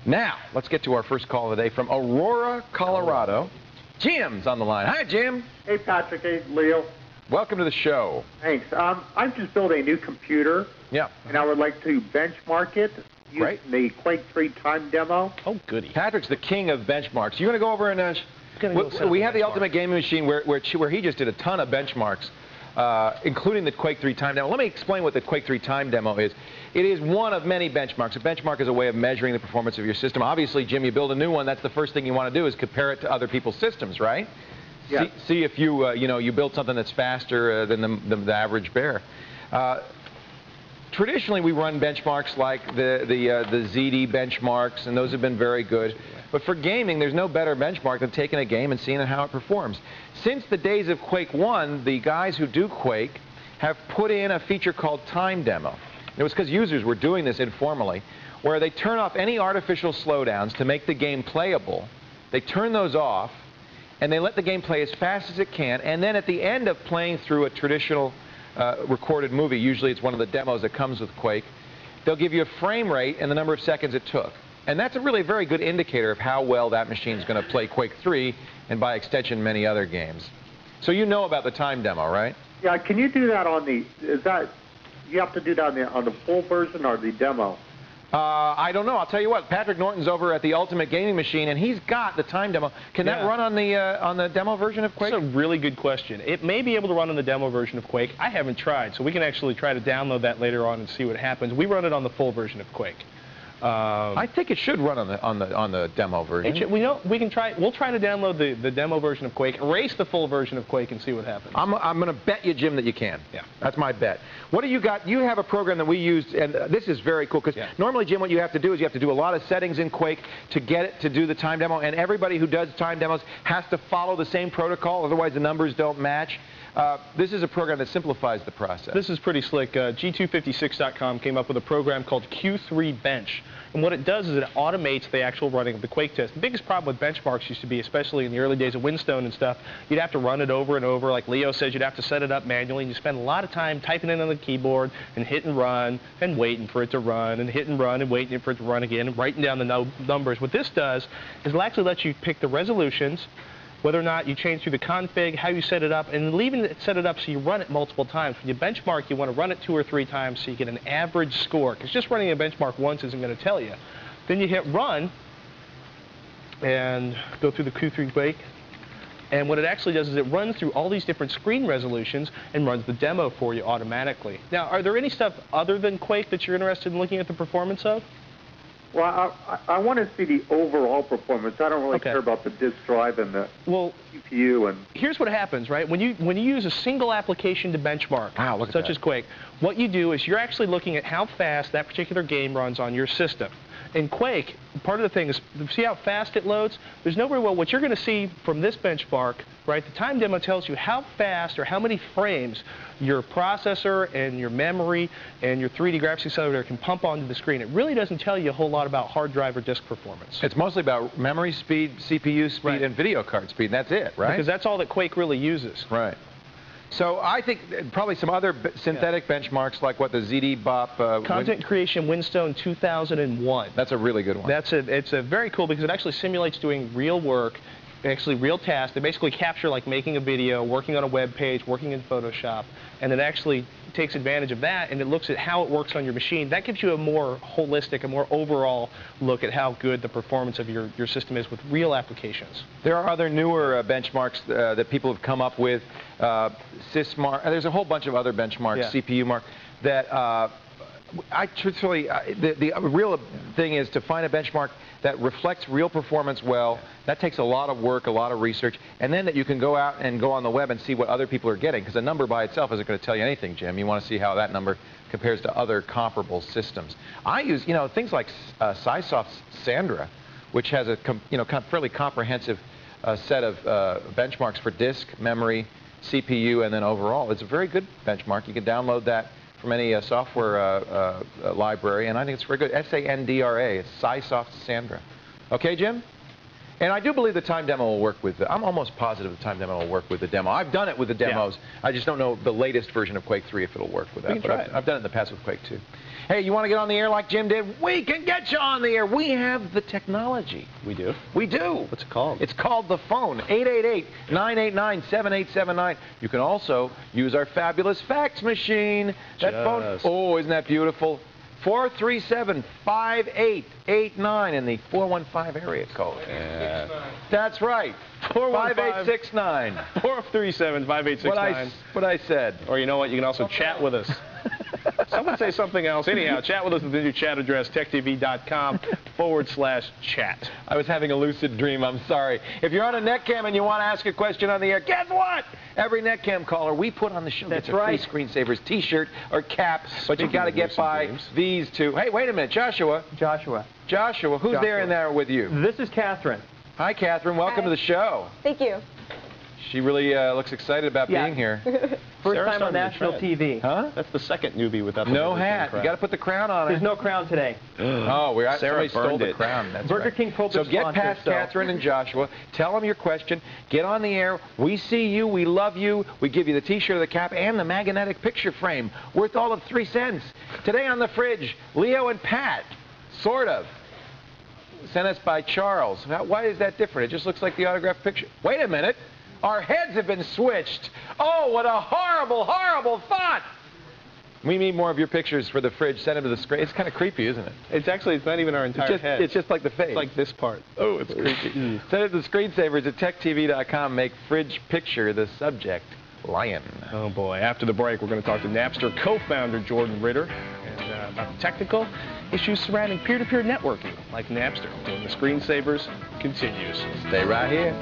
Now, let's get to our first call of the day from Aurora, Colorado. Jim's on the line. Hi, Jim. Hey, Patrick. Hey, Leo. Welcome to the show. Thanks. I've just built a new computer. Yeah. And I would like to benchmark it using the Quake 3 time demo. Oh, goody. Patrick's the king of benchmarks. You want to go over and... we have the Ultimate Gaming Machine where he just did a ton of benchmarks, including the Quake 3 time demo. Let me explain what the Quake 3 time demo is. It is one of many benchmarks. A benchmark is a way of measuring the performance of your system. Obviously, Jim, you build a new one, that's the first thing you want to do is compare it to other people's systems, right? Yeah. See if you, you build something that's faster than the average bear. Traditionally, we run benchmarks like the ZD benchmarks, and those have been very good. But for gaming, there's no better benchmark than taking a game and seeing how it performs. Since the days of Quake 1, the guys who do Quake have put in a feature called Time Demo. It was because users were doing this informally, where they turn off any artificial slowdowns to make the game playable. They turn those off, and they let the game play as fast as it can, and then at the end of playing through a traditional recorded movie, usually it's one of the demos that comes with Quake, they'll give you a frame rate and the number of seconds it took. And that's a really very good indicator of how well that machine is going to play Quake 3 and by extension many other games. So you know about the time demo, right? Yeah, can you do that on the, you have to do that on the full version or the demo? I don't know. I'll tell you what. Patrick Norton's over at the Ultimate Gaming Machine, and he's got the time demo. Can that run on the demo version of Quake? That's a really good question. It may be able to run on the demo version of Quake. I haven't tried, so we can actually try to download that later on and see what happens. We run it on the full version of Quake. I think it should run on the demo version. We can try. We'll try to download the demo version of Quake, erase the full version of Quake, and see what happens. I'm going to bet you, Jim, that you can. Yeah, that's my bet. What do you got? You have a program that we used, and this is very cool because normally, Jim, what you have to do is you have to do a lot of settings in Quake to get it to do the time demo, and everybody who does time demos has to follow the same protocol, otherwise the numbers don't match. This is a program that simplifies the process. This is pretty slick. G256.com came up with a program called Q3 Bench. And what it does is it automates the actual running of the Quake test. The biggest problem with benchmarks used to be, especially in the early days of Winstone and stuff, you'd have to run it over and over. Like Leo says, you'd have to set it up manually, and you spend a lot of time typing it on the keyboard and hit and run and waiting for it to run and hit and run and waiting for it to run again and writing down the numbers. What this does is it'll actually let you pick the resolutions, whether or not you change through the config, how you set it up, and leaving it set it up so you run it multiple times. When you benchmark, you want to run it 2 or 3 times so you get an average score, because just running a benchmark once isn't going to tell you. Then you hit run and go through the Q3 Quake, and what it actually does is it runs through all these different screen resolutions and runs the demo for you automatically. Now, are there any stuff other than Quake that you're interested in looking at the performance of? Well, I want to see the overall performance. I don't really care about the disk drive and the CPU. And here's what happens, right? When you use a single application to benchmark, such as Quake, what you do is you're actually looking at how fast that particular game runs on your system. In Quake, part of the thing is, see how fast it loads? There's no real, what you're going to see from this benchmark, right, the time demo tells you how fast or how many frames your processor and your memory and your 3D graphics accelerator can pump onto the screen. It really doesn't tell you a whole lot about hard drive or disk performance. It's mostly about memory speed, CPU speed, and video card speed, and that's it, right? Because that's all that Quake really uses. Right. So I think probably some other synthetic benchmarks like what the ZD Bop... Content Creation Winstone 2001. That's a really good one. It's a very cool because it actually simulates doing real work, actually real tasks. They basically capture like making a video, working on a web page, working in Photoshop, and it actually takes advantage of that and it looks at how it works on your machine. That gives you a more holistic, a more overall look at how good the performance of your system is with real applications. There are other newer benchmarks that people have come up with. SysMark, there's a whole bunch of other benchmarks, CPU Mark, that truthfully, the real thing is to find a benchmark that reflects real performance well. That takes a lot of work, a lot of research, and then that you can go out and go on the web and see what other people are getting, because a number by itself isn't going to tell you anything, Jim. You want to see how that number compares to other comparable systems. I use, things like Sysoft's Sandra, which has a fairly comprehensive set of benchmarks for disk, memory, CPU, and then overall. It's a very good benchmark. You can download that from any software library, and I think it's very good. S-A-N-D-R-A. It's Sysoft Sandra. Okay, Jim? And I do believe the time demo will work with I'm almost positive the time demo will work with the demo. I've done it with the demos. Yeah. I just don't know the latest version of Quake 3 if it'll work with that. But I've done it in the past with Quake 2. Hey, you want to get on the air like Jim did? We can get you on the air. We have the technology. We do? We do. What's it called? It's called the phone, 888-989-7879. You can also use our fabulous fax machine. That phone, oh, isn't that beautiful? 437-5889 in the 415 area code. That's right. 5869. 437-5869. What I said. Or you know what? You can also chat with us. Someone say something else. Anyhow, chat with us at the new chat address, techtv.com/chat. I was having a lucid dream. I'm sorry. If you're on a netcam and you want to ask a question on the air, guess what? Every netcam caller we put on the show gets a free Screensavers T-shirt or cap, but you got to get by these two. Hey, wait a minute, Joshua. Joshua, who's there in there with you? This is Catherine. Hi, Catherine. Welcome to the show. Thank you. She really looks excited about being here. First time on national TV. Huh? That's the second newbie without the no hat. You got to put the crown on it. There's no crown today. Oh, somebody stole the crown. That's Burger King pulled So get past Catherine and Joshua. Tell them your question. Get on the air. We see you. We love you. We give you the T-shirt, the cap, and the magnetic picture frame worth all of 3 cents. Today on the fridge, Leo and Pat, sort of. Sent us by Charles. Why is that different? It just looks like the autographed picture. Wait a minute. Our heads have been switched. Oh, what a horrible, horrible thought. We need more of your pictures for the fridge. Send them to the screen. It's kind of creepy, isn't it? It's not even our entire head. It's just like the face. It's like this part. Oh, it's creepy. Send it to the Screensavers at techtv.com. Make fridge picture the subject. Lion. Oh, boy. After the break, we're going to talk to Napster co-founder Jordan Ritter and about the technical issues surrounding peer-to-peer networking like Napster. When the Screensavers continues. Stay right here.